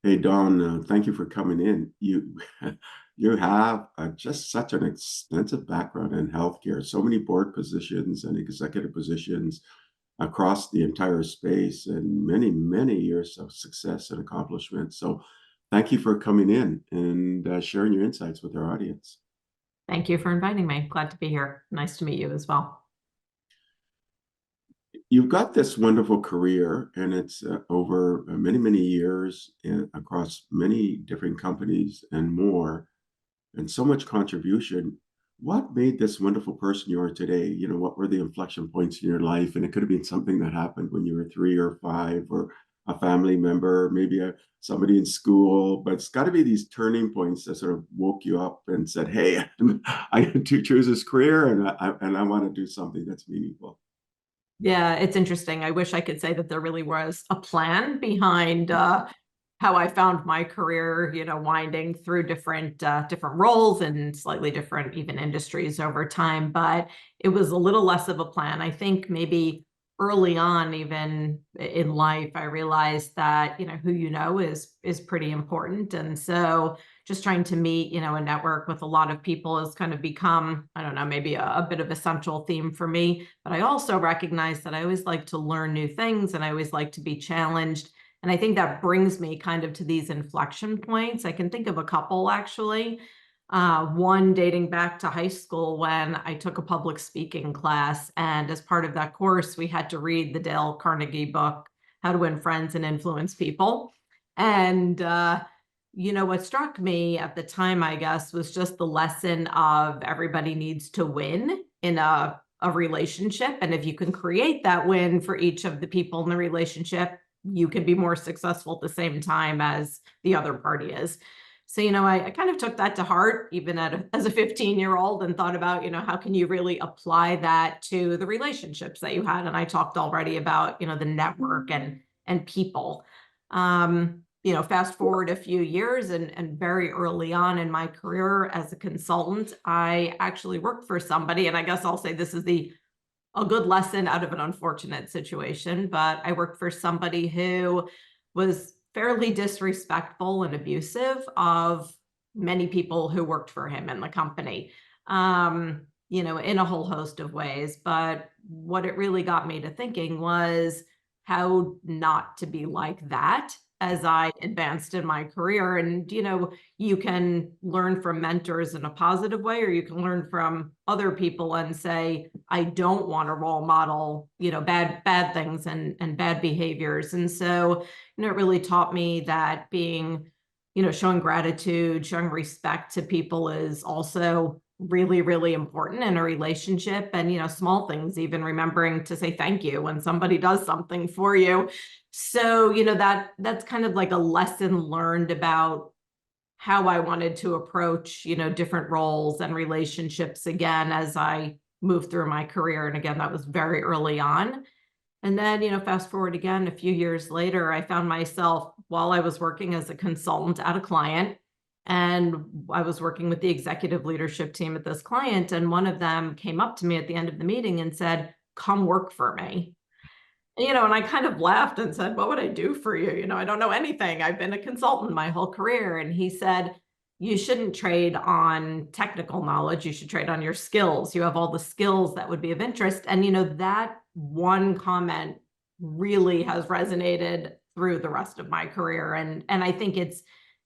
Hey Don, thank you for coming in. You you have just such an extensive background in healthcare, so many board positions and executive positions across the entire space, and many years of success and accomplishment. So, thank you for coming in and sharing your insights with our audience. Thank you for inviting me. Glad to be here. Nice to meet you as well. You've got this wonderful career, and it's over many years across many different companies and more. And so much contribution. What made this wonderful person you are today? What were the inflection points in your life? And it could have been something that happened when you were 3 or 5, or a family member, maybe somebody in school. But it's got to be these turning points that sort of woke you up and said, "Hey, I had to choose this career, and I want to do something that's meaningful." Yeah, it's interesting. I wish I could say that there really was a plan behind how I found my career, winding through different roles and slightly different even industries over time. But it was a little less of a plan. I think maybe early on, even in life, I realized that who is pretty important, and so just trying to meet and network with a lot of people has kind of become, I don't know, maybe a bit of a central theme for me. But I also recognize that I always like to learn new things and I always like to be challenged. And I think that brings me kind of to these inflection points. I can think of a couple actually. One dating back to high school when I took a public speaking class. And as part of that course, we had to read the Dale Carnegie book, How to Win Friends and Influence People. And, what struck me at the time, I guess, was just the lesson of everybody needs to win in a relationship. And if you can create that win for each of the people in the relationship, you can be more successful at the same time as the other party is. So, I kind of took that to heart, even as a 15-year-old, and thought about, how can you really apply that to the relationships that you had? And I talked already about, the network and people. Fast forward a few years and very early on in my career as a consultant, I actually worked for somebody, and I guess I'll say this is a good lesson out of an unfortunate situation, but I worked for somebody who was fairly disrespectful and abusive of many people who worked for him in the company, in a whole host of ways. But what it really got me to thinking was how not to be like that as I advanced in my career. And, you can learn from mentors in a positive way, or you can learn from other people and say, I don't want to role model, bad things and bad behaviors. And so, it really taught me that being, showing gratitude, showing respect to people is also really important in a relationship. And small things, even remembering to say thank you when somebody does something for you. So that's kind of like a lesson learned about how I wanted to approach different roles and relationships again as I moved through my career. And again, that was very early on. And then, fast forward again, a few years later, I found myself while I was working as a consultant at a client, and I was working with the executive leadership team at this client. And one of them came up to me at the end of the meeting and said, "Come work for me." And I kind of laughed and said, "What would I do for you? I don't know anything. I've been a consultant my whole career." And he said, "You shouldn't trade on technical knowledge. You should trade on your skills. You have all the skills that would be of interest." And, that one comment really has resonated through the rest of my career. And I think it's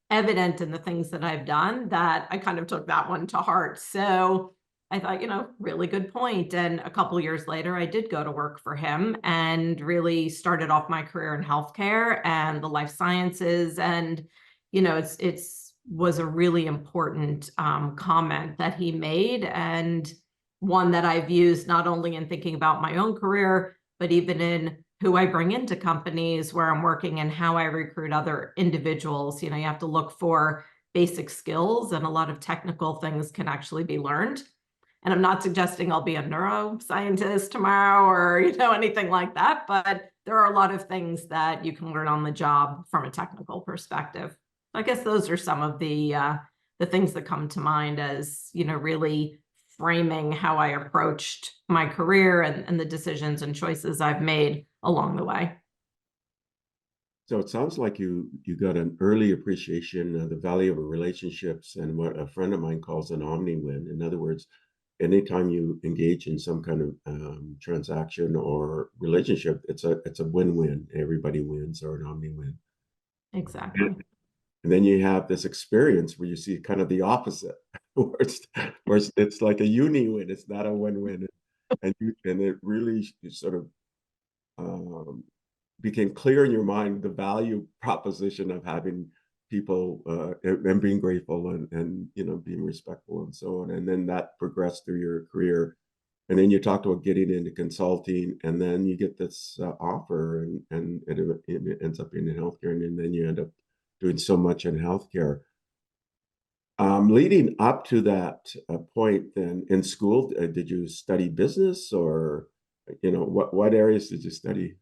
evident in the things that I've done that I kind of took that one to heart. So I thought, really good point. And a couple years later, I did go to work for him and really started off my career in healthcare and the life sciences. And, it's was a really important comment that he made, and one that I've used not only in thinking about my own career, but even in who I bring into companies where I'm working and how I recruit other individuals. You have to look for basic skills, and a lot of technical things can actually be learned. And I'm not suggesting I'll be a neuroscientist tomorrow or, anything like that, but there are a lot of things that you can learn on the job from a technical perspective. I guess those are some of the things that come to mind as, really framing how I approached my career and the decisions and choices I've made along the way. So it sounds like you got an early appreciation of the value of relationships and what a friend of mine calls an omni-win. In other words, anytime you engage in some kind of transaction or relationship, it's a win-win. Everybody wins or an omni-win. Exactly. And then you have this experience where you see kind of the opposite, where it's like a uni-win. It's not a win-win, and it really sort of um, became clear in your mind the value proposition of having people and being grateful and being respectful and so on. And then that progressed through your career. And then you talked about getting into consulting, and then you get this offer, and it ends up being in healthcare, and then you end up doing so much in healthcare. Leading up to that point, then in school, did you study business, or what areas did you study?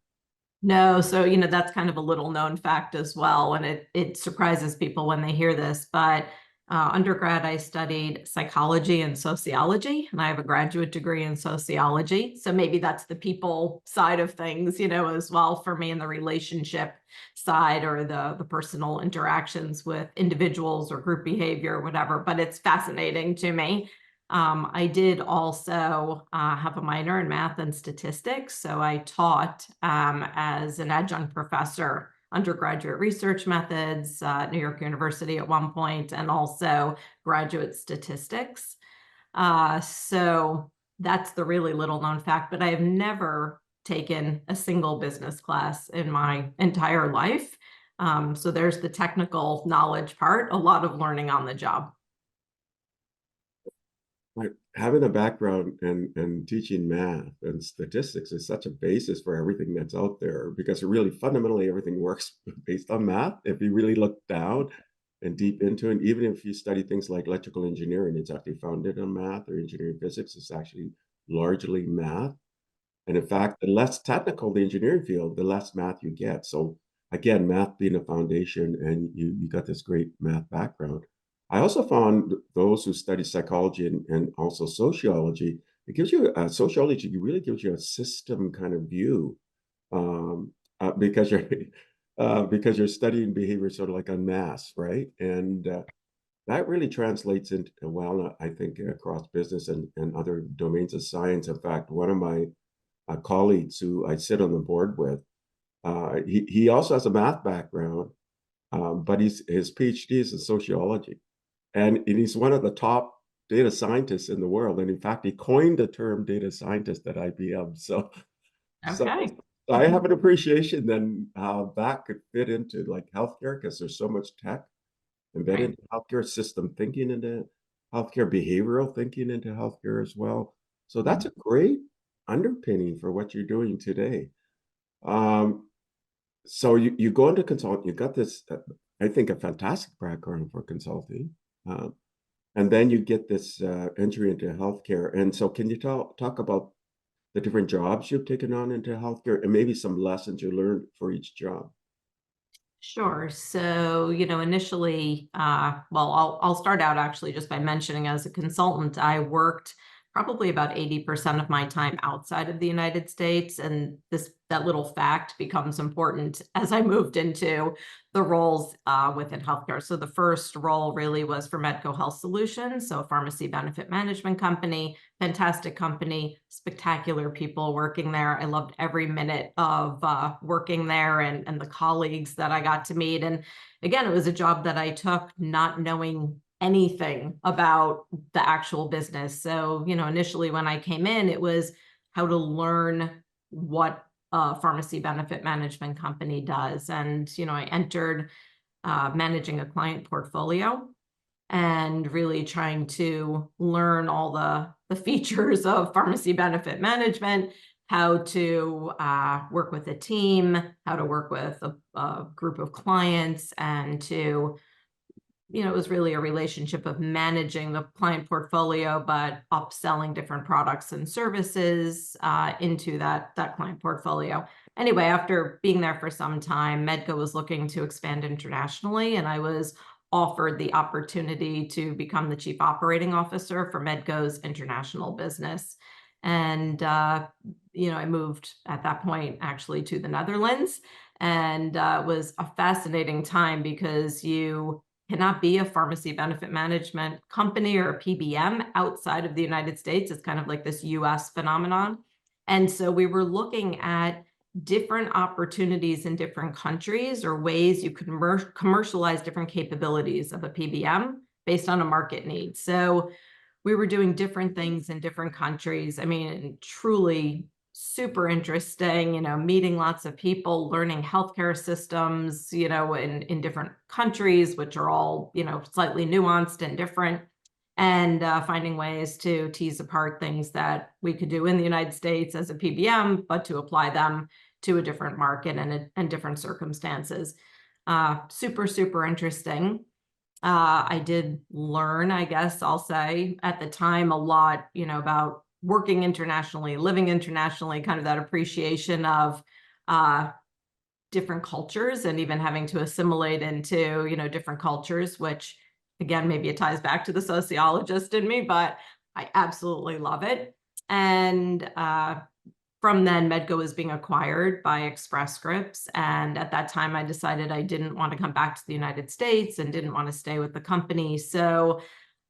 No, so that's kind of a little known fact as well, and it surprises people when they hear this. But undergrad, I studied psychology and sociology, and I have a graduate degree in sociology. So maybe that's the people side of things, as well for me, in the relationship side or the personal interactions with individuals or group behavior, or whatever. But it's fascinating to me. I did also have a minor in math and statistics. So I taught as an adjunct professor undergraduate research methods at New York University at one point, and also graduate statistics. So that's the really little known fact, but I have never taken a single business class in my entire life. So there's the technical knowledge part, a lot of learning on the job. Like having a background and teaching math and statistics is such a basis for everything that's out there, because really fundamentally everything works based on math. If you really look down and deep into it, even if you study things like electrical engineering, it's actually founded on math, or engineering physics is actually largely math. And in fact, the less technical the engineering field, the less math you get. So again, math being a foundation, and you got this great math background. I also found those who study psychology and also sociology, it gives you sociology, it really gives you a system kind of view, um, because you're because you're studying behavior sort of like en masse, right? And that really translates into, well, I think across business and other domains of science. In fact, one of my colleagues who I sit on the board with, he also has a math background, but his PhD is in sociology, and he's one of the top data scientists in the world. And in fact, he coined the term data scientist at IBM. So Okay. I have an appreciation then how that could fit into like healthcare, because there's so much tech embedded Right. into healthcare, system thinking into healthcare, behavioral thinking into healthcare as well. So that's a great underpinning for what you're doing today. Um, so you go into consulting, you got this, I think, a fantastic background for consulting. Um, and then you get this entry into healthcare. And so can you talk about the different jobs you've taken on into healthcare, and maybe some lessons you learned for each job? Sure. So, initially, well, I'll start out actually just by mentioning, as a consultant, I worked probably about 80% of my time outside of the United States. And that little fact becomes important as I moved into the roles within healthcare. So the first role really was for Medco Health Solutions, so a pharmacy benefit management company, fantastic company, spectacular people working there. I loved every minute of working there, and the colleagues that I got to meet. And again, it was a job that I took not knowing anything about the actual business. So, initially when I came in, it was how to learn what a pharmacy benefit management company does. And, I entered managing a client portfolio and really trying to learn all the features of pharmacy benefit management, how to work with a team, how to work with a group of clients, and to, it was really a relationship of managing the client portfolio, but upselling different products and services into that client portfolio. Anyway, after being there for some time, Medco was looking to expand internationally, and I was offered the opportunity to become the chief operating officer for Medco's international business. And I moved at that point actually to the Netherlands, And it was a fascinating time because you cannot be a pharmacy benefit management company or a PBM outside of the United States. It's kind of like this US phenomenon. And so we were looking at different opportunities in different countries or ways you could commercialize different capabilities of a PBM based on a market need. So we were doing different things in different countries. I mean, truly super interesting, meeting lots of people, learning healthcare systems, in different countries, which are all, slightly nuanced and different, and finding ways to tease apart things that we could do in the United States as a PBM, but to apply them to a different market and different circumstances. Super, super interesting. I did learn, I guess I'll say, at the time a lot, about working internationally, living internationally, kind of that appreciation of different cultures and even having to assimilate into, different cultures, which again, maybe it ties back to the sociologist in me, but I absolutely love it. And from then, Medco was being acquired by Express Scripts. And at that time, I decided I didn't want to come back to the United States and didn't want to stay with the company. So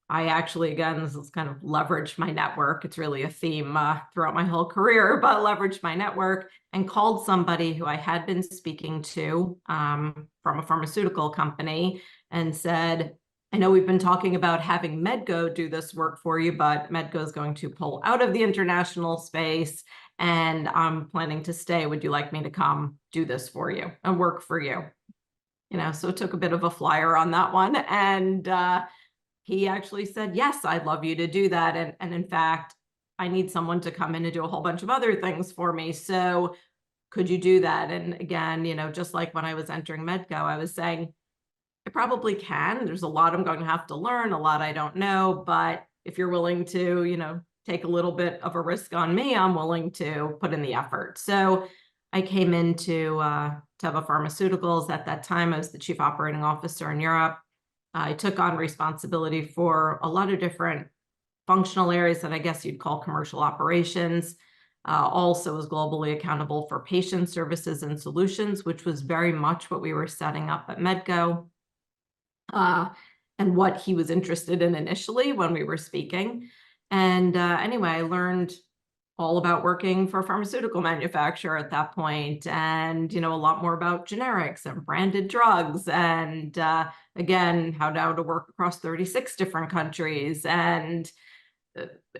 I actually, again, this is kind of leveraged my network. It's really a theme throughout my whole career, but leveraged my network and called somebody who I had been speaking to from a pharmaceutical company and said, I know we've been talking about having Medco do this work for you, but Medco is going to pull out of the international space and I'm planning to stay. Would you like me to come do this for you and work for you? So it took a bit of a flyer on that one. And he actually said, yes, I'd love you to do that. And in fact, I need someone to come in and do a whole bunch of other things for me. So could you do that? And again, just like when I was entering Medco, I was saying, I probably can. There's a lot I'm going to have to learn, a lot I don't know. But if you're willing to, take a little bit of a risk on me, I'm willing to put in the effort. So I came into Teva Pharmaceuticals. At that time, I was the chief operating officer in Europe. I took on responsibility for a lot of different functional areas that I guess you'd call commercial operations. Also was globally accountable for patient services and solutions, which was very much what we were setting up at Medco. And what he was interested in initially when we were speaking. And anyway, I learned all about working for a pharmaceutical manufacturer at that point, and a lot more about generics and branded drugs, and again, how now to work across 36 different countries. And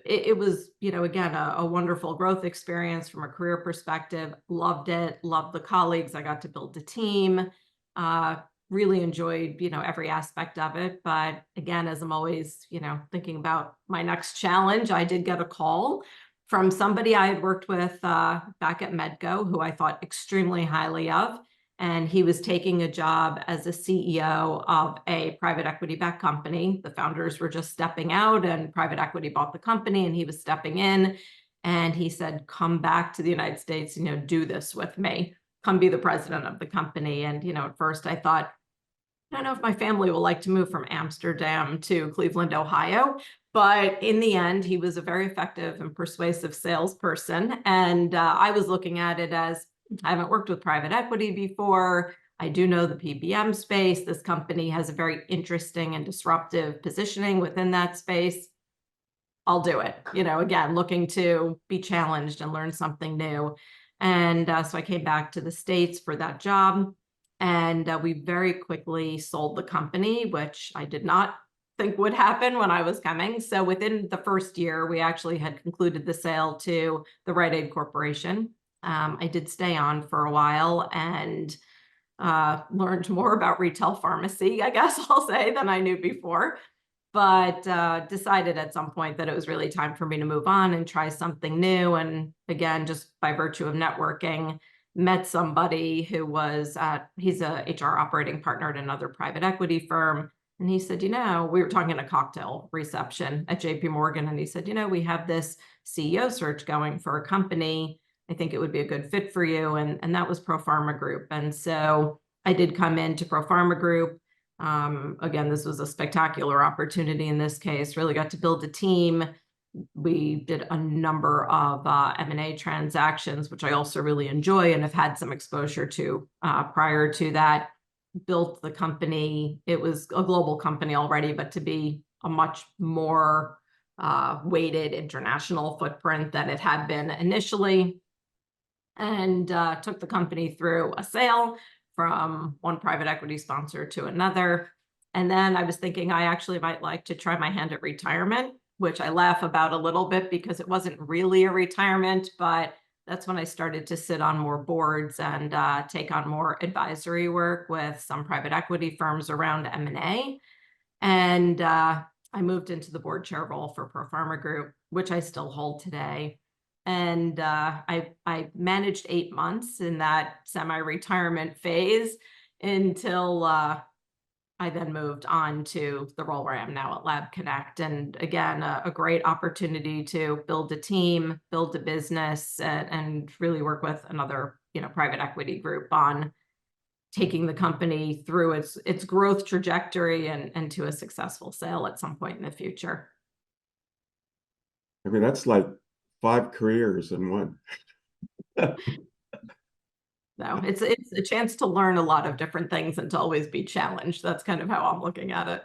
it was, again, a wonderful growth experience from a career perspective. Loved it, loved the colleagues. I got to build a team. Really enjoyed, every aspect of it. But again, as I'm always, thinking about my next challenge, I did get a call from somebody I had worked with back at Medco, who I thought extremely highly of. And he was taking a job as a CEO of a private equity-backed company. The founders were just stepping out and private equity bought the company and he was stepping in. And he said, come back to the United States, do this with me. Come be the president of the company. And, at first I thought, I don't know if my family will like to move from Amsterdam to Cleveland, Ohio. But in the end, he was a very effective and persuasive salesperson. And I was looking at it as, I haven't worked with private equity before. I do know the PBM space. This company has a very interesting and disruptive positioning within that space. I'll do it. Again, looking to be challenged and learn something new. And so I came back to the States for that job. And we very quickly sold the company, which I did not think would happen when I was coming. So within the first year, we actually had concluded the sale to the Rite Aid Corporation. I did stay on for a while and learned more about retail pharmacy, I guess I'll say, than I knew before. But decided at some point that it was really time for me to move on and try something new. And again, just by virtue of networking, met somebody who was he's a HR operating partner at another private equity firm. And he said, we were talking at a cocktail reception at JP Morgan. And he said, we have this CEO search going for a company. I think it would be a good fit for you. And that was Pro Pharma Group. And so I did come into Pro Pharma Group. Again, this was a spectacular opportunity in this case, really got to build a team, we did a number of M&A transactions, which I also really enjoy and have had some exposure to prior to that. Built the company. It was a global company already, but to be a much more weighted international footprint than it had been initially. And took the company through a sale from one private equity sponsor to another. And then I was thinking I actually might like to try my hand at retirement, which I laugh about a little bit because it wasn't really a retirement, but that's when I started to sit on more boards and take on more advisory work with some private equity firms around M&A. And I moved into the board chair role for Pro Pharma Group, which I still hold today. And I managed 8 months in that semi-retirement phase until I then moved on to the role where I am now at LabConnect. And again, a great opportunity to build a team, build a business, and really work with another, private equity group on taking the company through its growth trajectory and to a successful sale at some point in the future. I mean, that's like 5 careers in one. No, it's a chance to learn a lot of different things and to always be challenged. That's kind of how I'm looking at it.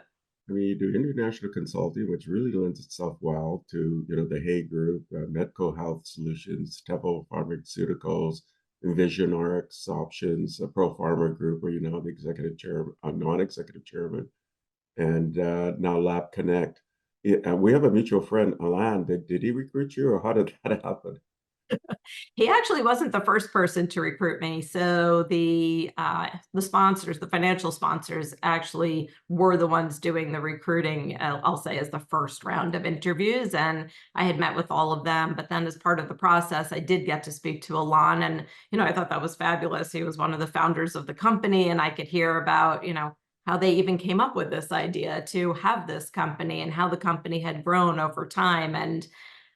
I mean, you do international consulting, which really lends itself well to, the Hay Group, Medco Health Solutions, Teva Pharmaceuticals, Envision RX Options, Pro Pharma Group, where you're now the executive chairman, non-executive chairman, and now LabConnect. We have a mutual friend, Alan. Did he recruit you, or how did that happen? He actually wasn't the first person to recruit me. So the sponsors, the financial sponsors, actually were the ones doing the recruiting, I'll say, as the first round of interviews. And I had met with all of them. But then as part of the process, I did get to speak to Alon. And, I thought that was fabulous. He was one of the founders of the company. And I could hear about, how they even came up with this idea to have this company and how the company had grown over time. And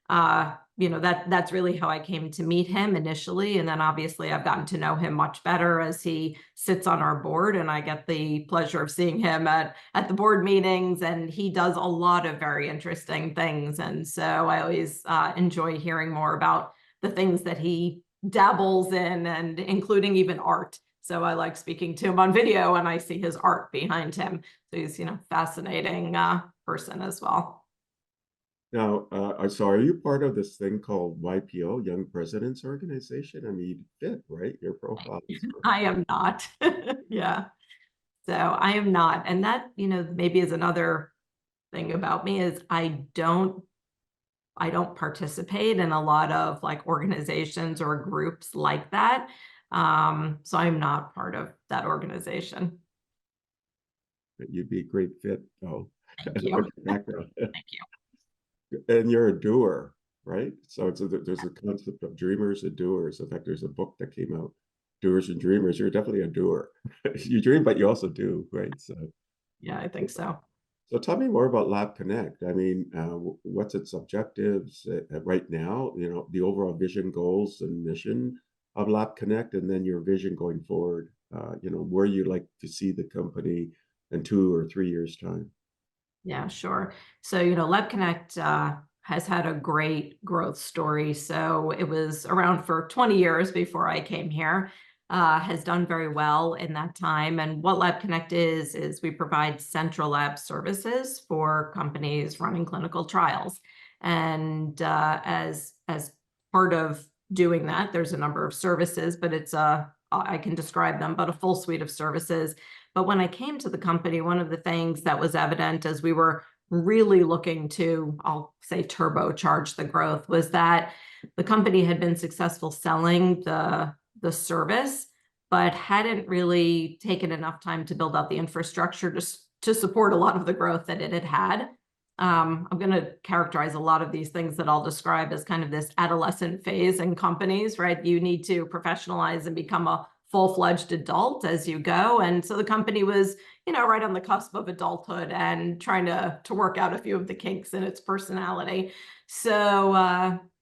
that's really how I came to meet him initially. And then obviously I've gotten to know him much better as he sits on our board, and I get the pleasure of seeing him at the board meetings, and he does a lot of very interesting things. And so I always enjoy hearing more about the things that he dabbles in, and including even art. So I like speaking to him on video and I see his art behind him. So he's, fascinating person as well. Now, so are you part of this thing called YPO, Young Presidents Organization? I mean, you fit, right? Your profile is I am not. Yeah. So I am not. And that, maybe is another thing about me is I don't participate in a lot of like organizations or groups like that. So I'm not part of that organization. You'd be a great fit, though. Thank you. Background. Thank you. And you're a doer, right? So there's a concept of dreamers and doers. In fact, there's a book that came out, Doers and Dreamers. You're definitely a doer. You dream, but you also do, right? So Yeah, I think so. so tell me more about LabConnect. I mean, what's its objectives right now? The overall vision, goals, and mission of LabConnect, and then your vision going forward. Where you like to see the company in 2 or 3 years' time. Yeah, sure. So, LabConnect has had a great growth story. So it was around for 20 years before I came here, has done very well in that time. And what LabConnect is we provide central lab services for companies running clinical trials. And as part of doing that, there's a number of services, but I can describe them, but a full suite of services. But when I came to the company, one of the things that was evident as we were really looking to, I'll say, turbocharge the growth, was that the company had been successful selling the service, but hadn't really taken enough time to build out the infrastructure to support a lot of the growth that it had had. I'm going to characterize a lot of these things that I'll describe as kind of this adolescent phase in companies, right? You need to professionalize and become a full-fledged adult as you go. And so the company was, right on the cusp of adulthood and trying to work out a few of the kinks in its personality. So,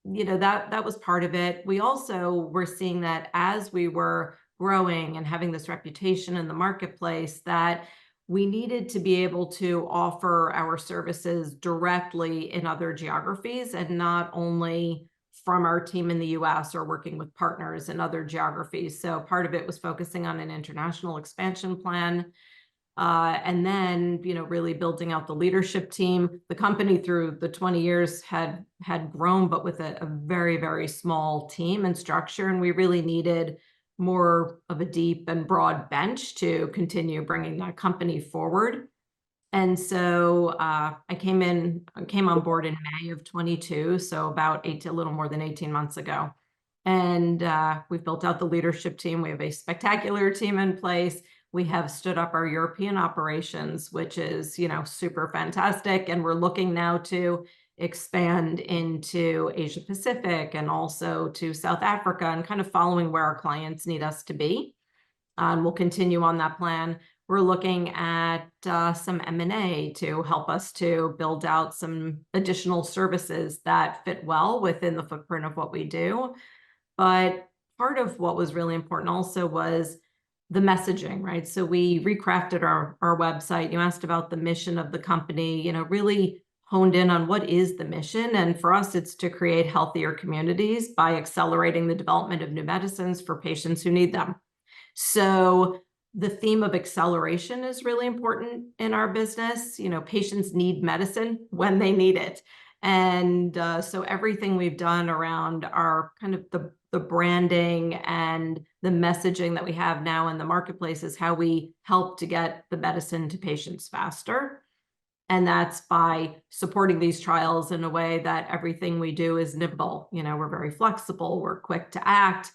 that was part of it. We also were seeing that as we were growing and having this reputation in the marketplace, that we needed to be able to offer our services directly in other geographies and not only from our team in the US or working with partners in other geographies. So part of it was focusing on an international expansion plan. And then, really building out the leadership team. The company through the 20 years had grown, but with a very, very small team and structure. And we really needed more of a deep and broad bench to continue bringing that company forward. And so I came on board in May of 22, so about a little more than 18 months ago. And we've built out the leadership team. We have a spectacular team in place. We have stood up our European operations, which is, super fantastic. And we're looking now to expand into Asia Pacific and also to South Africa and kind of following where our clients need us to be. And we'll continue on that plan. We're looking at some M&A to help us to build out some additional services that fit well within the footprint of what we do. But part of what was really important also was the messaging, right? So we recrafted our website. You asked about the mission of the company, really honed in on what is the mission. And for us, it's to create healthier communities by accelerating the development of new medicines for patients who need them. So the theme of acceleration is really important in our business. Patients need medicine when they need it. And so everything we've done around our kind of the branding and the messaging that we have now in the marketplace is how we help to get the medicine to patients faster. And that's by supporting these trials in a way that everything we do is nimble. We're very flexible, we're quick to act.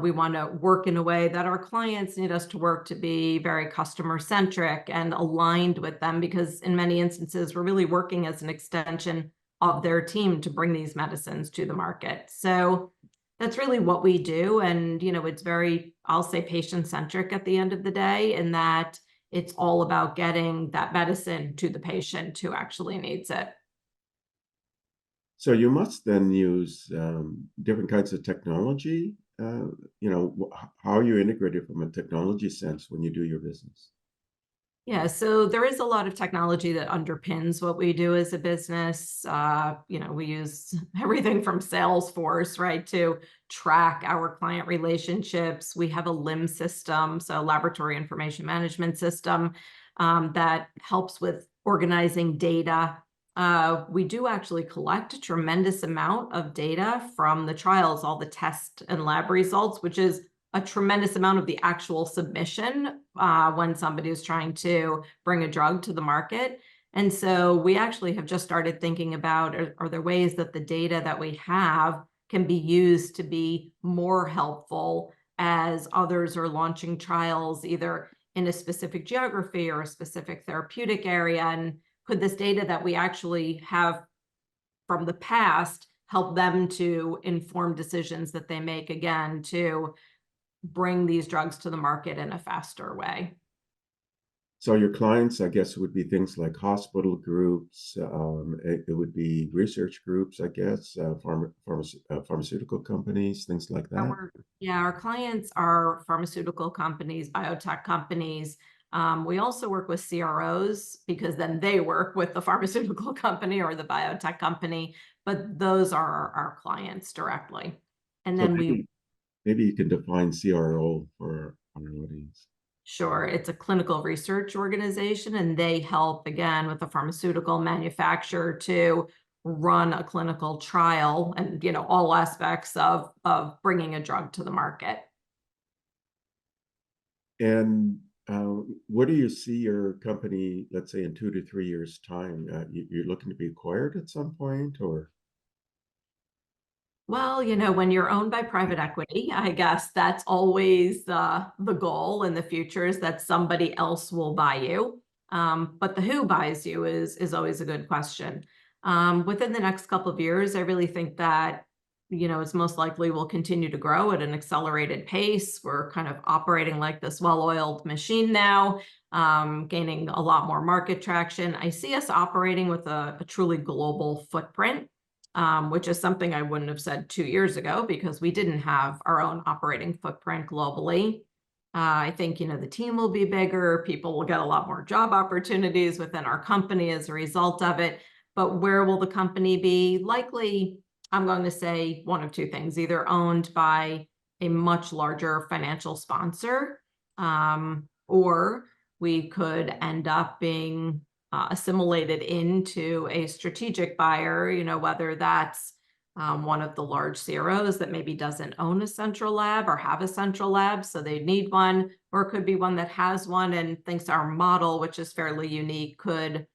We want to work in a way that our clients need us to work to be very customer-centric and aligned with them, because in many instances, we're really working as an extension of their team to bring these medicines to the market. So that's really what we do. And, it's very, I'll say, patient-centric at the end of the day, in that it's all about getting that medicine to the patient who actually needs it. So you must then use different kinds of technology. How are you integrated from a technology sense when you do your business? Yeah, so there is a lot of technology that underpins what we do as a business. We use everything from Salesforce, right, to track our client relationships. We have a LIM system, so laboratory information management system, that helps with organizing data. We do actually collect a tremendous amount of data from the trials, all the test and lab results, which is a tremendous amount of the actual submission when somebody is trying to bring a drug to the market. And so we actually have just started thinking about, are there ways that the data that we have can be used to be more helpful as others are launching trials, either in a specific geography or a specific therapeutic area? And could this data that we actually have from the past help them to inform decisions that they make, again, to bring these drugs to the market in a faster way? So your clients, I guess, would be things like hospital groups. It would be research groups, I guess, pharmaceutical companies, things like that. Our clients are pharmaceutical companies, biotech companies. We also work with CROs, because then they work with the pharmaceutical company or the biotech company, but those are our clients directly. And So then maybe you can define CRO for our audience. Sure, it's a clinical research organization, and they help, again, with the pharmaceutical manufacturer to run a clinical trial and, all aspects of bringing a drug to the market. And where do you see your company, let's say, in 2 to 3 years' time? You're looking to be acquired at some point, or? Well, when you're owned by private equity, I guess that's always the goal in the future, is that somebody else will buy you. But the who buys you is always a good question. Within the next couple of years, I really think that, it's most likely we'll continue to grow at an accelerated pace. We're kind of operating like this well-oiled machine now, gaining a lot more market traction. I see us operating with a truly global footprint. Which is something I wouldn't have said 2 years ago, because we didn't have our own operating footprint globally. I think, the team will be bigger. People will get a lot more job opportunities within our company as a result of it. But where will the company be? Likely, I'm going to say one of two things, either owned by a much larger financial sponsor, or we could end up being assimilated into a strategic buyer, whether that's one of the large CROs that maybe doesn't own a central lab or have a central lab, so they need one, or it could be one that has one and thinks our model, which is fairly unique, could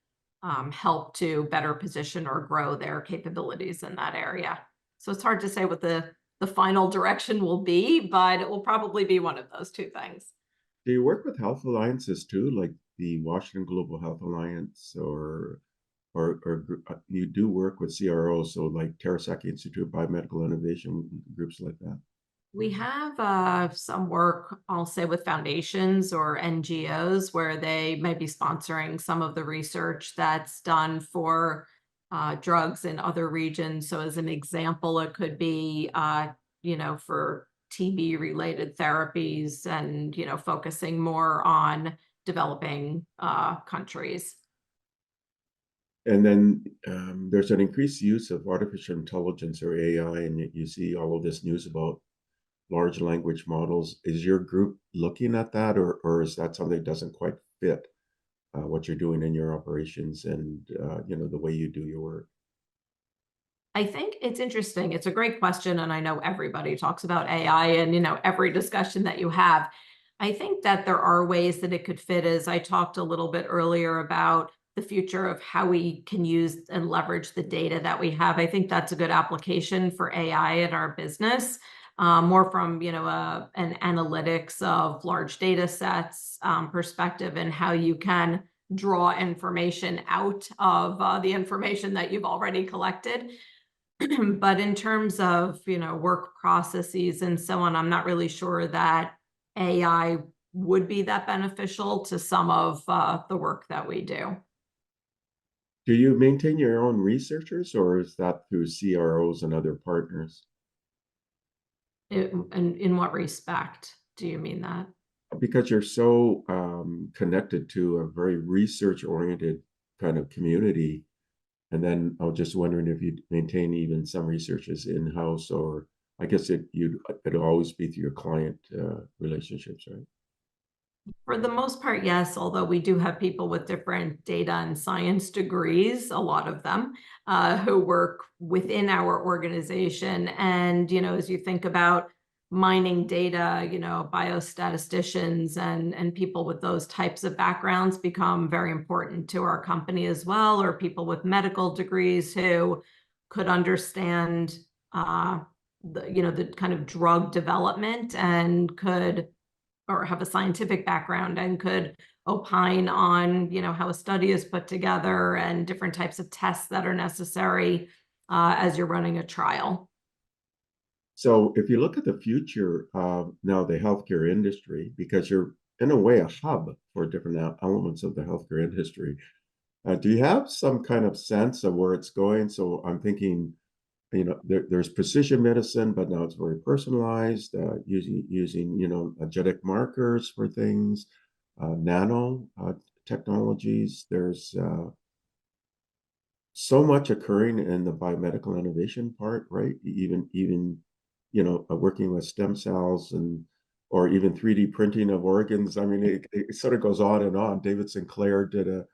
help to better position or grow their capabilities in that area. So it's hard to say what the final direction will be, but it will probably be one of those two things. Do you work with health alliances too, like the Washington Global Health Alliance, or you do work with CROs, so like Terasaki Institute of Biomedical Innovation, groups like that? We have some work, I'll say, with foundations or NGOs where they may be sponsoring some of the research that's done for drugs in other regions. So as an example, it could be, for TB related therapies and, focusing more on developing countries. And then there's an increased use of artificial intelligence or AI, and you see all of this news about large language models. Is your group looking at that, or is that something that doesn't quite fit what you're doing in your operations and the way you do your work? I think it's interesting. It's a great question. And I know everybody talks about AI and, every discussion that you have. I think that there are ways that it could fit, as I talked a little bit earlier about the future of how we can use and leverage the data that we have. I think that's a good application for AI in our business, more from, an analytics of large data sets perspective, and how you can draw information out of the information that you've already collected. But in terms of, work processes and so on, I'm not really sure that AI would be that beneficial to some of the work that we do. Do you maintain your own researchers, or is that through CROs and other partners? And in what respect do you mean that? Because you're so connected to a very research-oriented kind of community. And then I was just wondering if you'd maintain even some researchers in-house, or I guess it'd always be through your client relationships, right? For the most part, yes, although we do have people with different data and science degrees, a lot of them, who work within our organization. And, as you think about mining data, biostatisticians and people with those types of backgrounds become very important to our company as well, or people with medical degrees who could understand the kind of drug development and could, or have a scientific background and could opine on, how a study is put together and different types of tests that are necessary as you're running a trial. So if you look at the future of now the healthcare industry, because you're in a way a hub for different elements of the healthcare industry, do you have some kind of sense of where it's going? So I'm thinking, there's precision medicine, but now it's very personalized, using genetic markers for things, nano technologies. There's so much occurring in the biomedical innovation part, right? Even working with stem cells, or even 3D printing of organs. I mean, it sort of goes on and on. David Sinclair did a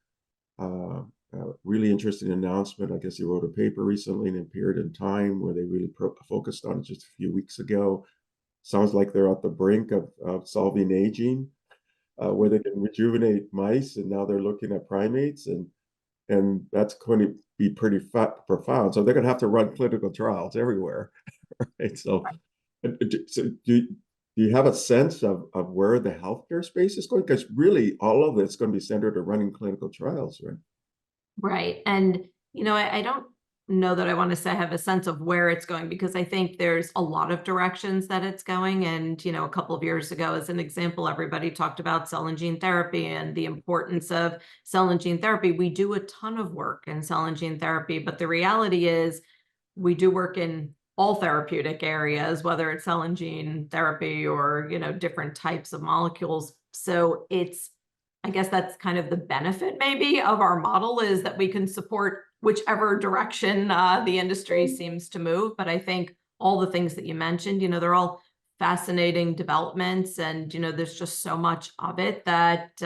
really interesting announcement. I guess he wrote a paper recently in Appeared in Time where they really focused on it just a few weeks ago. Sounds like they're at the brink of solving aging, where they can rejuvenate mice, and now they're looking at primates, and that's going to be pretty profound. So they're going to have to run clinical trials everywhere, right? So do you have a sense of where the healthcare space is going? Because really, all of it's going to be centered around running clinical trials, right? Right. And, I don't know that I want to say I have a sense of where it's going, because I think there's a lot of directions that it's going. And, a couple of years ago, as an example, everybody talked about cell and gene therapy and the importance of cell and gene therapy. We do a ton of work in cell and gene therapy, but the reality is we do work in all therapeutic areas, whether it's cell and gene therapy or, different types of molecules. So I guess that's kind of the benefit maybe of our model, is that we can support whichever direction the industry seems to move. But I think all the things that you mentioned, they're all fascinating developments, and there's just so much of it that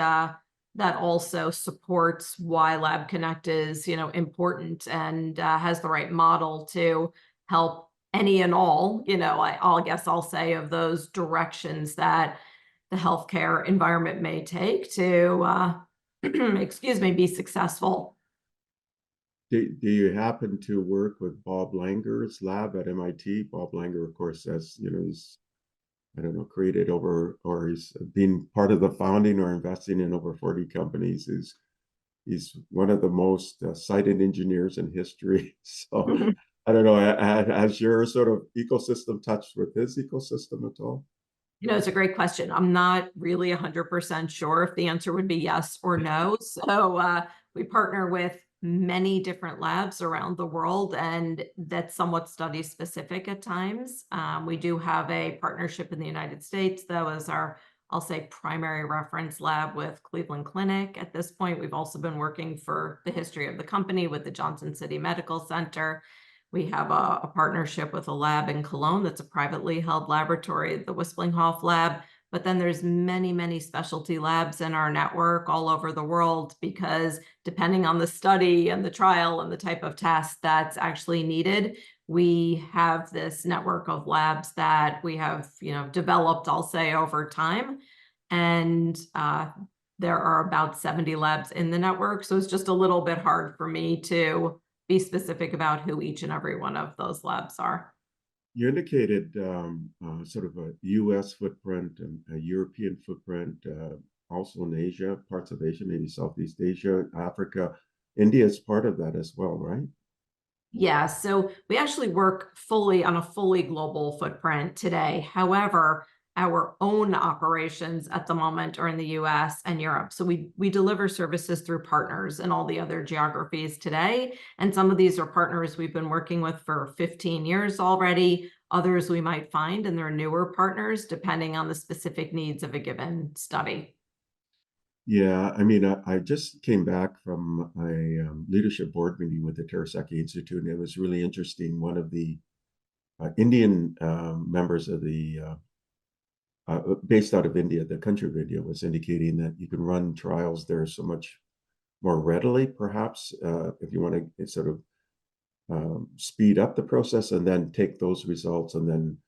that also supports why LabConnect is important, and has the right model to help any and all, I guess I'll say, of those directions that the healthcare environment may take to excuse me, be successful. Do you happen to work with Bob Langer's lab at MIT? Bob Langer, of course, has, he's, I don't know, created over, or he's been part of the founding or investing in over 40 companies. He's one of the most cited engineers in history. So I don't know, has your sort of ecosystem touched with his ecosystem at all? It's a great question. I'm not really 100% sure if the answer would be yes or no. So we partner with many different labs around the world, and that's somewhat study specific at times. We do have a partnership in the United States that was our, I'll say, primary reference lab with Cleveland Clinic. At this point, we've also been working for the history of the company with the Johnson City Medical Center. We have a partnership with a lab in Cologne that's a privately held laboratory, the Wisplinghoff Lab. But then there's many, many specialty labs in our network all over the world, because depending on the study and the trial and the type of test that's actually needed, we have this network of labs that we have, developed, I'll say, over time. And there are about 70 labs in the network. So it's just a little bit hard for me to be specific about who each and every one of those labs are. You indicated sort of a US footprint and a European footprint, also in Asia, parts of Asia, maybe Southeast Asia, Africa. India is part of that as well, right? Yeah, so we actually work fully on a fully global footprint today. However, our own operations at the moment are in the US and Europe. So we deliver services through partners in all the other geographies today. And some of these are partners we've been working with for 15 years already. Others we might find, and they're newer partners, depending on the specific needs of a given study. Yeah, I mean, I just came back from a leadership board meeting with the Terasaki Institute, and it was really interesting. One of the Indian members of the based out of India, the country of India, was indicating that you can run trials there so much more readily, perhaps, if you want to sort of speed up the process and then take those results and then,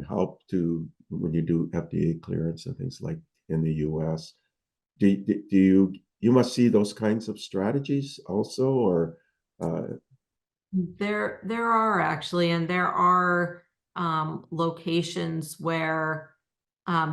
help to when you do FDA clearance and things like in the US. Do you must see those kinds of strategies also, or There are actually, and there are locations where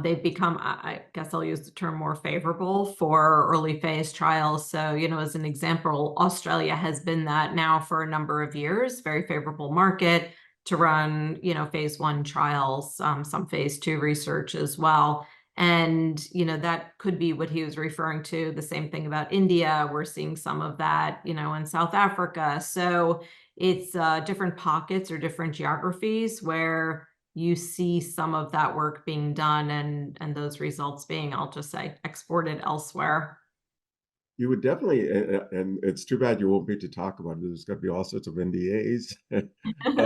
they've become, I guess I'll use the term, more favorable for early phase trials. So, as an example, Australia has been that now for a number of years, very favorable market to run, phase 1 trials, some phase 2 research as well. And, that could be what he was referring to. The same thing about India. We're seeing some of that, in South Africa. So it's different pockets or different geographies where you see some of that work being done, and those results being, I'll just say, exported elsewhere. you would definitely, and it's too bad you won't be to talk about it. There's going to be all sorts of NDAs,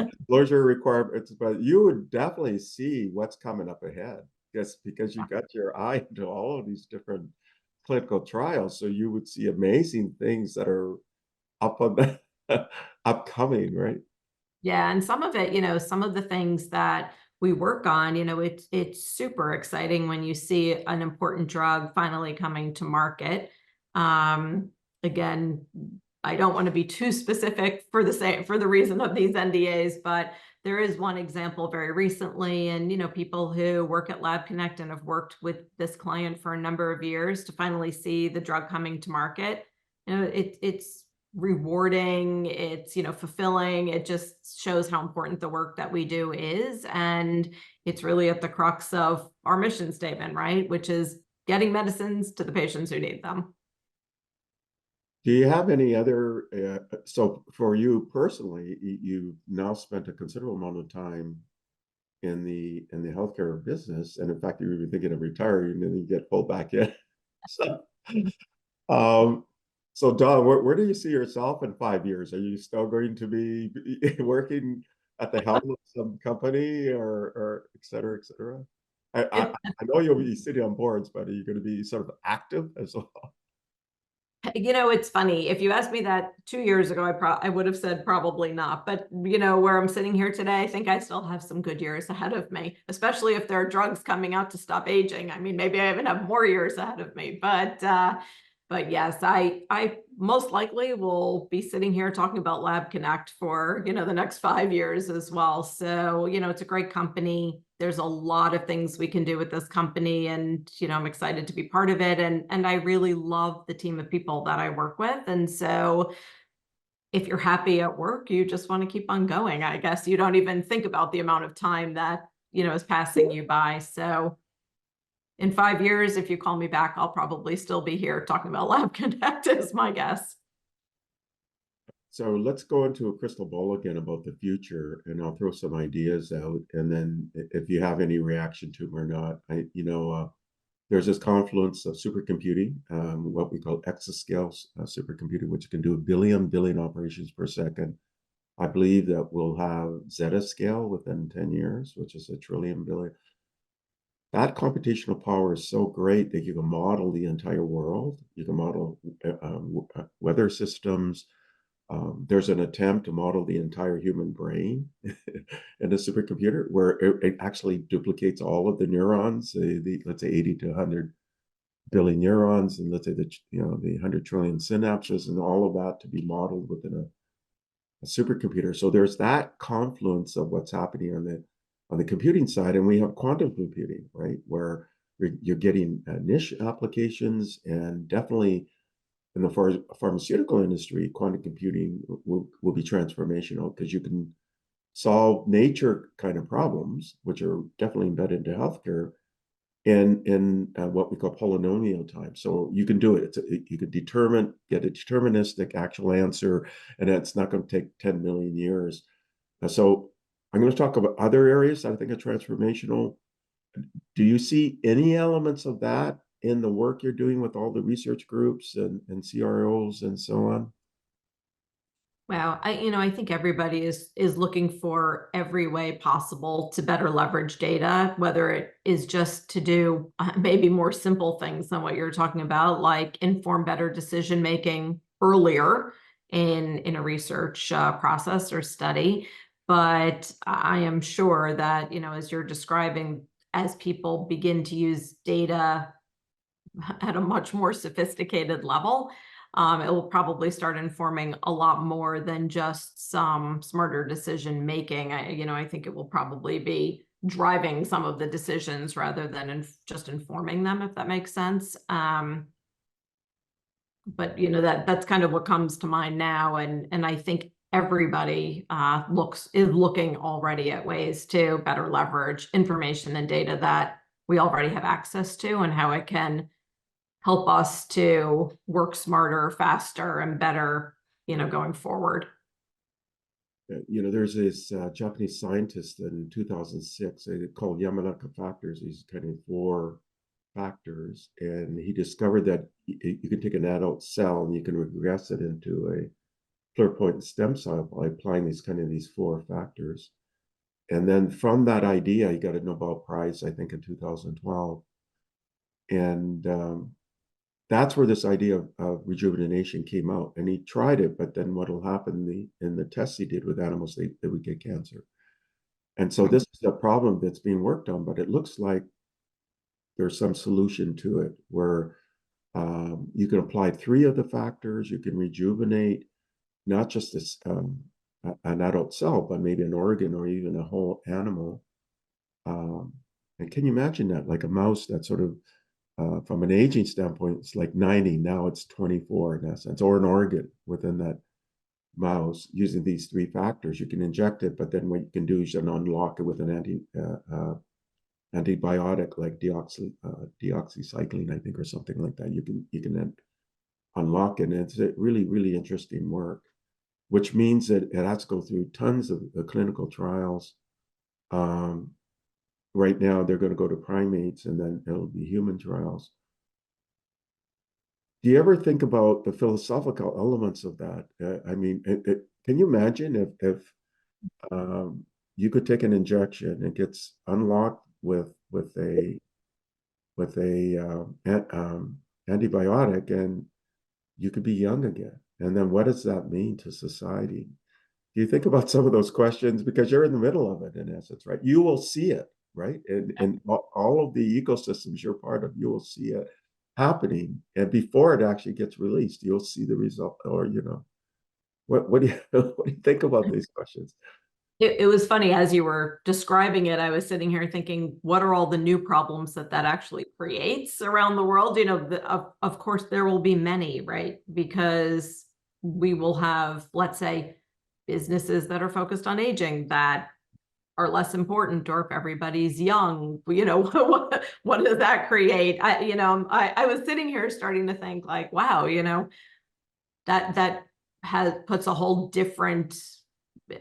disclosure requirements, but you would definitely see what's coming up ahead. Yes, because you got your eye into all of these different clinical trials, so you would see amazing things that are up on the upcoming, right? Yeah, and some of it, some of the things that we work on, it's super exciting when you see an important drug finally coming to market. Again, I don't want to be too specific for the reason of these NDAs, but there is one example very recently, and people who work at LabConnect and have worked with this client for a number of years to finally see the drug coming to market. It's rewarding, it's fulfilling. It just shows how important the work that we do is, and it's really at the crux of our mission statement, right, which is getting medicines to the patients who need them. Do you have any other, so for you personally, you've now spent a considerable amount of time in the healthcare business, and in fact, you're even thinking of retiring, and then you get pulled back in. So, um, so Don, where do you see yourself in 5 years? Are you still going to be working at the helm of some company, or et cetera, et cetera? I, I, It, I know you'll be sitting on boards, but are you going to be sort of active as well? it's funny. If you asked me that 2 years ago, I would have said probably not. But where I'm sitting here today, I think I still have some good years ahead of me, especially if there are drugs coming out to stop aging. I mean, maybe I even have more years ahead of me. But yes, I most likely will be sitting here talking about LabConnect for the next 5 years as well. So it's a great company. There's a lot of things we can do with this company, and I'm excited to be part of it. And I really love the team of people that I work with. And so if you're happy at work, you just want to keep on going. I guess you don't even think about the amount of time that is passing you by. So in 5 years, if you call me back, I'll probably still be here talking about LabConnect is my guess. So let's go into a crystal ball again about the future, and I'll throw some ideas out, and then if you have any reaction to them or not, there's this confluence of supercomputing, what we call exascale supercomputing, which can do a billion operations per second. I believe that we'll have zettascale within 10 years, which is a trillion billion. That computational power is so great that you can model the entire world. You can model weather systems. There's an attempt to model the entire human brain in a supercomputer where it actually duplicates all of the neurons, let's say 80 to 100 billion neurons, and let's say the 100 trillion synapses, and all of that to be modeled within a supercomputer. So there's that confluence of what's happening on the computing side, and we have quantum computing, right, where you're getting niche applications, and definitely in the pharmaceutical industry, quantum computing will be transformational because you can solve nature kind of problems, which are definitely embedded into healthcare, in what we call polynomial time. So you can do it. You can get a deterministic actual answer, and it's not going to take 10 million years. So I'm going to talk about other areas I think are transformational. Do you see any elements of that in the work you're doing with all the research groups and CROs and so on? Wow, I think everybody is looking for every way possible to better leverage data, whether it is just to do maybe more simple things than what you're talking about, like inform better decision making earlier in a research process or study. But I am sure that as you're describing, as people begin to use data at a much more sophisticated level, it will probably start informing a lot more than just some smarter decision making. I think it will probably be driving some of the decisions rather than just informing them, if that makes sense. But that's kind of what comes to mind now, and I think everybody is looking already at ways to better leverage information and data that we already have access to, and how it can help us to work smarter, faster, and better, going forward. There's this Japanese scientist in 2006 called Yamanaka factors. These kind of four factors, and he discovered that you can take an adult cell and you can regress it into a pluripotent stem cell by applying these four factors. And then from that idea, he got a Nobel Prize, I think, in 2012. And that's where this idea of rejuvenation came out. And he tried it, but then what will happen in the tests he did with animals, they would get cancer. And so this is a problem that's being worked on, but it looks like there's some solution to it where you can apply three of the factors, you can rejuvenate not just an adult cell, but maybe an organ or even a whole animal. And can you imagine that? Like a mouse that sort of, from an aging standpoint, it's like 90, now it's 24 in essence, or an organ within that mouse using these three factors. You can inject it, but then what you can do is you can unlock it with an antibiotic like deoxycycline, I think, or something like that. You can then unlock it. And it's a really, really interesting work, which means that it has to go through tons of clinical trials. Right now, they're going to go to primates, and then it'll be human trials. Do you ever think about the philosophical elements of that? I mean, can you imagine if you could take an injection, it gets unlocked with a antibiotic, and you could be young again. And then what does that mean to society? Do you think about some of those questions? Because you're in the middle of it, in essence, right? You will see it, right? And all of the ecosystems you're part of, you will see it happening. And before it actually gets released, you'll see the result. Or, what do you what do you think about these questions? It was funny as you were describing it. I was sitting here thinking, what are all the new problems that actually creates around the world? Of course, there will be many, right? Because we will have, let's say, businesses that are focused on aging that are less important, or if everybody's young, what does that create? I was sitting here starting to think like, wow, that puts a whole different,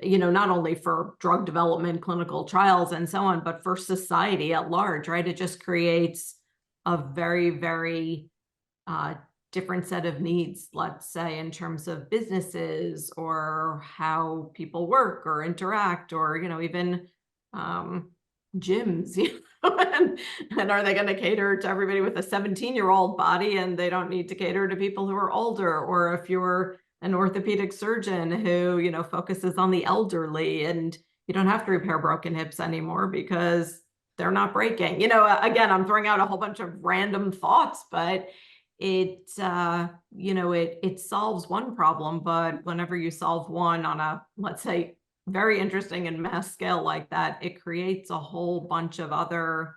not only for drug development, clinical trials, and so on, but for society at large, right? It just creates a very, very different set of needs, let's say, in terms of businesses or how people work or interact, or, even gyms, and are they going to cater to everybody with a 17-year-old body and they don't need to cater to people who are older? Or if you're an orthopedic surgeon who, focuses on the elderly, and you don't have to repair broken hips anymore because they're not breaking. Again, I'm throwing out a whole bunch of random thoughts, but it it solves one problem. But whenever you solve one on a, let's say, very interesting and mass scale like that, it creates a whole bunch of other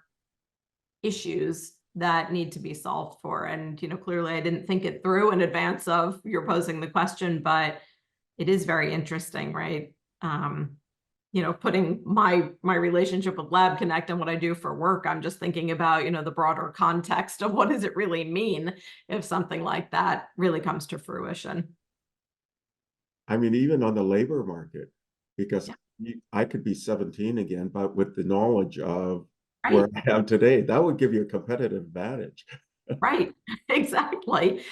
issues that need to be solved for. And clearly I didn't think it through in advance of your posing the question, but it is very interesting, right? Putting my relationship with LabConnect and what I do for work, I'm just thinking about, the broader context of what does it really mean if something like that really comes to fruition. I mean, even on the labor market, because Yeah. I could be 17 again, but with the knowledge of where Right. I am today, that would give you a competitive advantage. Right. Exactly.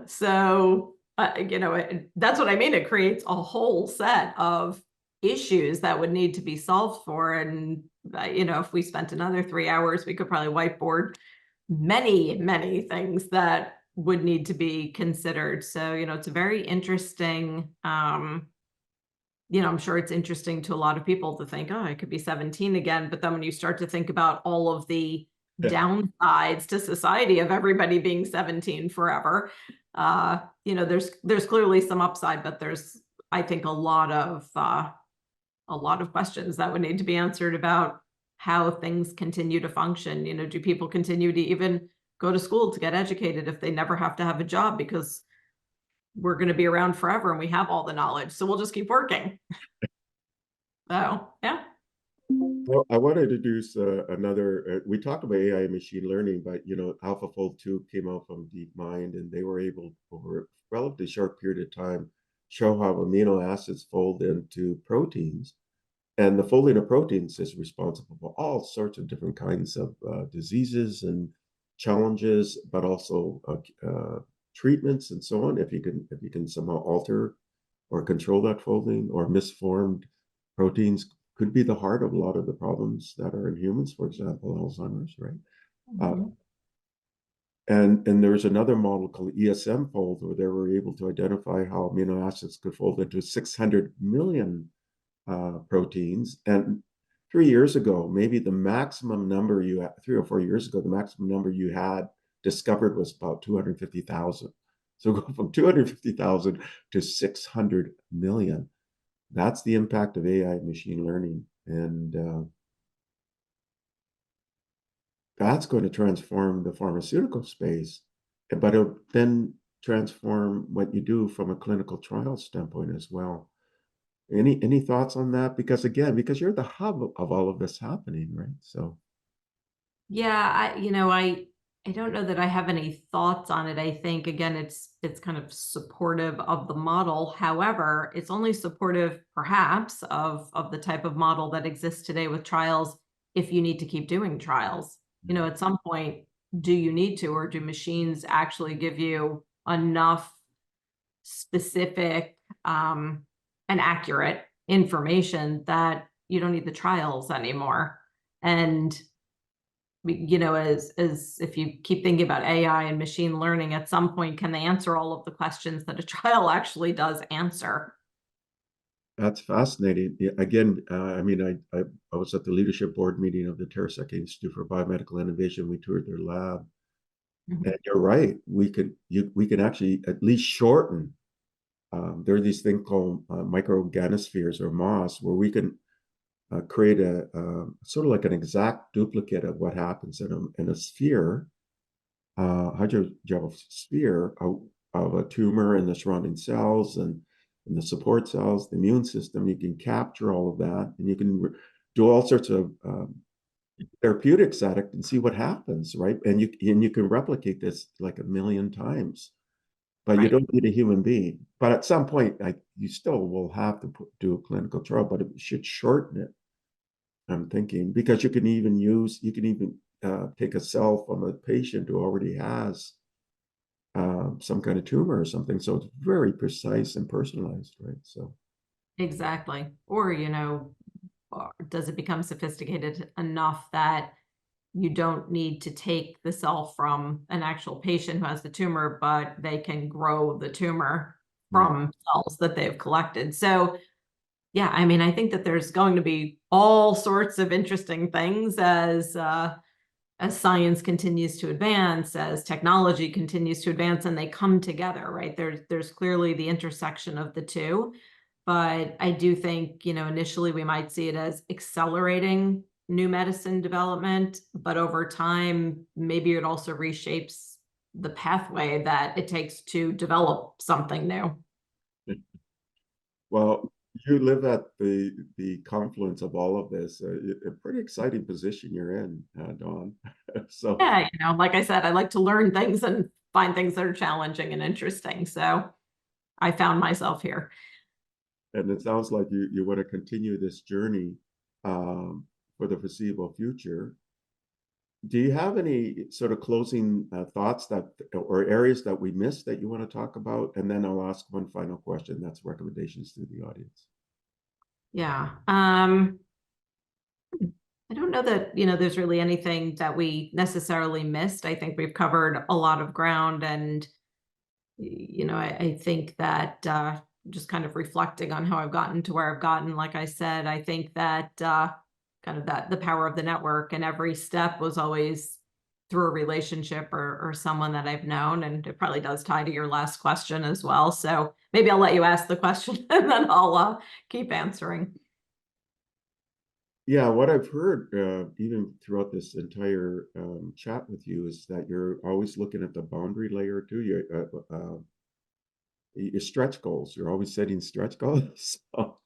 So, that's what I mean. It creates a whole set of issues that would need to be solved for. And, if we spent another 3 hours, we could probably whiteboard many, many things that would need to be considered. So, it's a very interesting, I'm sure it's interesting to a lot of people to think, oh, I could be 17 again. But then when you start to think about all of the Yeah. downsides to society of everybody being 17 forever, there's clearly some upside, but there's, I think, a lot of questions that would need to be answered about how things continue to function. Do people continue to even go to school to get educated if they never have to have a job, because we're going to be around forever and we have all the knowledge, so we'll just keep working. So, yeah. Well, I want to introduce another. We talked about AI and machine learning, but AlphaFold 2 came out from DeepMind, and they were able, over a relatively short period of time, show how amino acids fold into proteins. And the folding of proteins is responsible for all sorts of different kinds of diseases and challenges, but also treatments and so on. If you can somehow alter or control that folding, or misformed proteins could be the heart of a lot of the problems that are in humans, for example, Alzheimer's, right? Uh, Mhm. and there's another model called ESM fold, where they were able to identify how amino acids could fold into 600 million proteins. And 3 years ago, maybe the maximum number 3 or 4 years ago, the maximum number you had discovered was about 250,000. So go from 250,000 to 600 million. That's the impact of AI and machine learning. And that's going to transform the pharmaceutical space, but it'll then transform what you do from a clinical trial standpoint as well. Any thoughts on that? Because again, because you're the hub of all of this happening, right? So Yeah, I don't know that I have any thoughts on it. I think again, it's kind of supportive of the model. However, it's only supportive perhaps of the type of model that exists today with trials if you need to keep doing trials. You know, at some point, do you need to, or do machines actually give you enough specific and accurate information that you don't need the trials anymore? And you know, as if you keep thinking about AI and machine learning, at some point, can they answer all of the questions that a trial actually does answer? That's fascinating. Yeah, again, I mean, I was at the leadership board meeting of the Terasek Institute for Biomedical Innovation. We toured their lab, Mhm. and you're right. We can actually at least shorten. There are these things called microorganispheres or moss, where we can create a sort of like an exact duplicate of what happens in a sphere, hydrogel sphere of a tumor and the surrounding cells and the support cells, the immune system. You can capture all of that, and you can do all sorts of therapeutics at it and see what happens, right? And you can replicate this like a million times, but you Right. don't need a human being. But at some point, you still will have to do a clinical trial, but it should shorten it. I'm thinking because you can even take a cell from a patient who already has some kind of tumor or something. So it's very precise and personalized, right? So Exactly. Or, you know, or does it become sophisticated enough that you don't need to take the cell from an actual patient who has the tumor, but they can grow the tumor yeah. from cells that they've collected? So, yeah, I mean, I think that there's going to be all sorts of interesting things as science continues to advance, as technology continues to advance, and they come together, right? There's clearly the intersection of the two. But I do think, you know, initially we might see it as accelerating new medicine development, but over time, maybe it also reshapes the pathway that it takes to develop something new. Well, you live at the confluence of all of this. A pretty exciting position you're in, Dawn. So, Yeah, you know, like I said, I like to learn things and find things that are challenging and interesting. So I found myself here. and it sounds like you want to continue this journey for the foreseeable future. Do you have any sort of closing thoughts that or areas that we missed that you want to talk about? And then I'll ask one final question. That's recommendations to the audience. Yeah. I don't know that, you know, there's really anything that we necessarily missed. I think we've covered a lot of ground, and you know, I think that just kind of reflecting on how I've gotten to where I've gotten, like I said, I think that kind of that the power of the network, and every step was always through a relationship or someone that I've known. And it probably does tie to your last question as well. So maybe I'll let you ask the question and then I'll keep answering. Yeah, what I've heard, even throughout this entire chat with you, is that you're always looking at the boundary layer too. Your stretch goals. You're always setting stretch goals. So,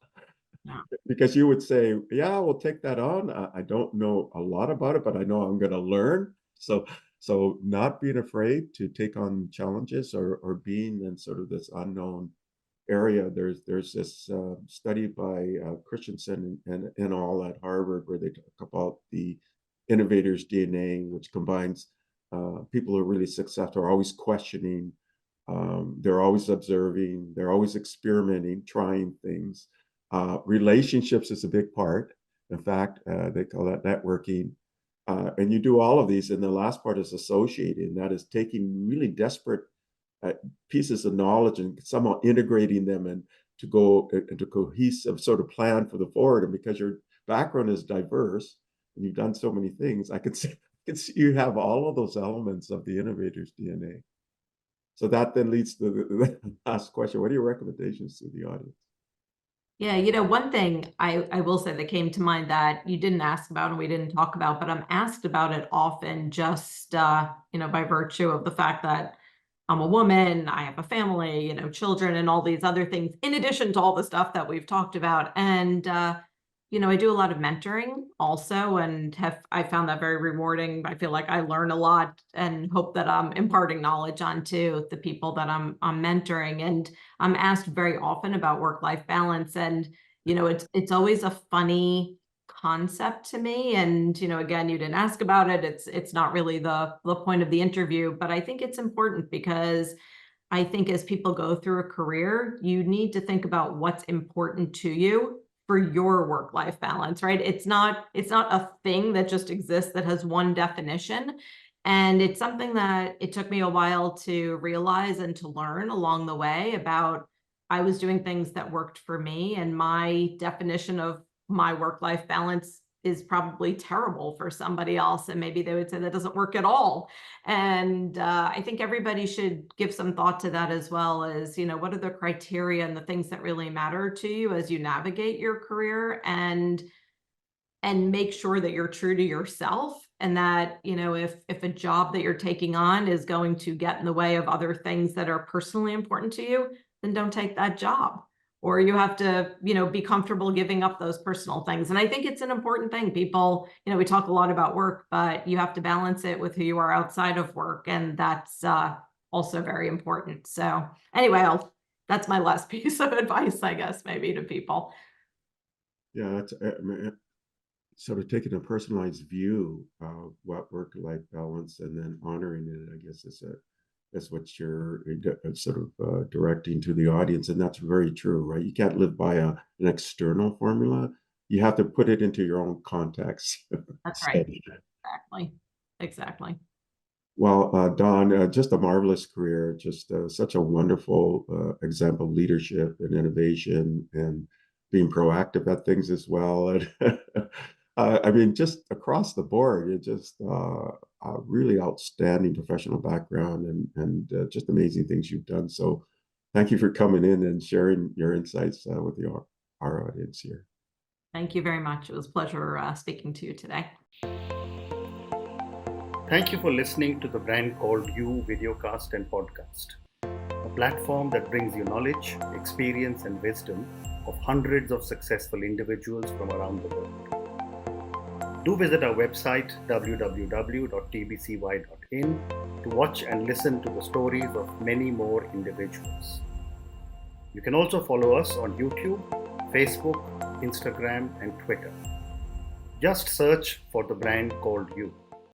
Yeah. because you would say, "Yeah, we'll take that on. I don't know a lot about it, but I know I'm going to learn." So not being afraid to take on challenges or being in sort of this unknown area. There's this study by Christensen and all at Harvard where they talk about the innovators' DNA, which combines people who are really successful are always questioning, they're always observing, they're always experimenting, trying things. Relationships is a big part. In fact, they call that networking. And you do all of these, and the last part is associating, and that is taking really desperate uh, pieces of knowledge and somehow integrating them and to go into cohesive sort of plan for the forward. And because your background is diverse and you've done so many things, I could see you have all of those elements of the innovator's DNA. So that then leads to the last question. What are your recommendations to the audience? Yeah, you know, one thing I will say that came to mind that you didn't ask about and we didn't talk about, but I'm asked about it often just you know, by virtue of the fact that I'm a woman, I have a family, you know, children and all these other things, in addition to all the stuff that we've talked about. And I do a lot of mentoring also, and I found that very rewarding. I feel like I learn a lot and hope that I'm imparting knowledge onto the people that I'm mentoring. And I'm asked very often about work-life balance. And, it's always a funny concept to me. And, again, you didn't ask about it. It's not really the point of the interview, but I think it's important because I think as people go through a career, you need to think about what's important to you for your work-life balance, right? It's not a thing that just exists that has one definition. And it's something that it took me a while to realize and to learn along the way about. I was doing things that worked for me, and my definition of my work-life balance is probably terrible for somebody else. And maybe they would say that doesn't work at all. And I think everybody should give some thought to that, as well as, what are the criteria and the things that really matter to you as you navigate your career, and make sure that you're true to yourself, and that, if a job that you're taking on is going to get in the way of other things that are personally important to you, then don't take that job. Or you have to, be comfortable giving up those personal things. And I think it's an important thing. People, we talk a lot about work, but you have to balance it with who you are outside of work. And that's also very important. So anyway, that's my last piece of advice, I guess, maybe to people. Yeah, that's sort of taking a personalized view of what work-life balance and then honoring it. I guess that's what you're sort of directing to the audience, and that's very true, right? You can't live by an external formula. You have to put it into your own context. That's So, right. Exactly. well, Don, just a marvelous career, just such a wonderful example of leadership and innovation and being proactive at things as well. And I mean, just across the board, you're just a really outstanding professional background and just amazing things you've done. So thank you for coming in and sharing your insights with our audience here. Thank you very much. It was a pleasure speaking to you today. Thank you for listening to the Brand Called You videocast and podcast, a platform that brings you knowledge, experience, and wisdom of hundreds of successful individuals from around the world. Do visit our website www.tbcy.in to watch and listen to the stories of many more individuals. You can also follow us on YouTube, Facebook, Instagram, and Twitter. Just search for the Brand Called You.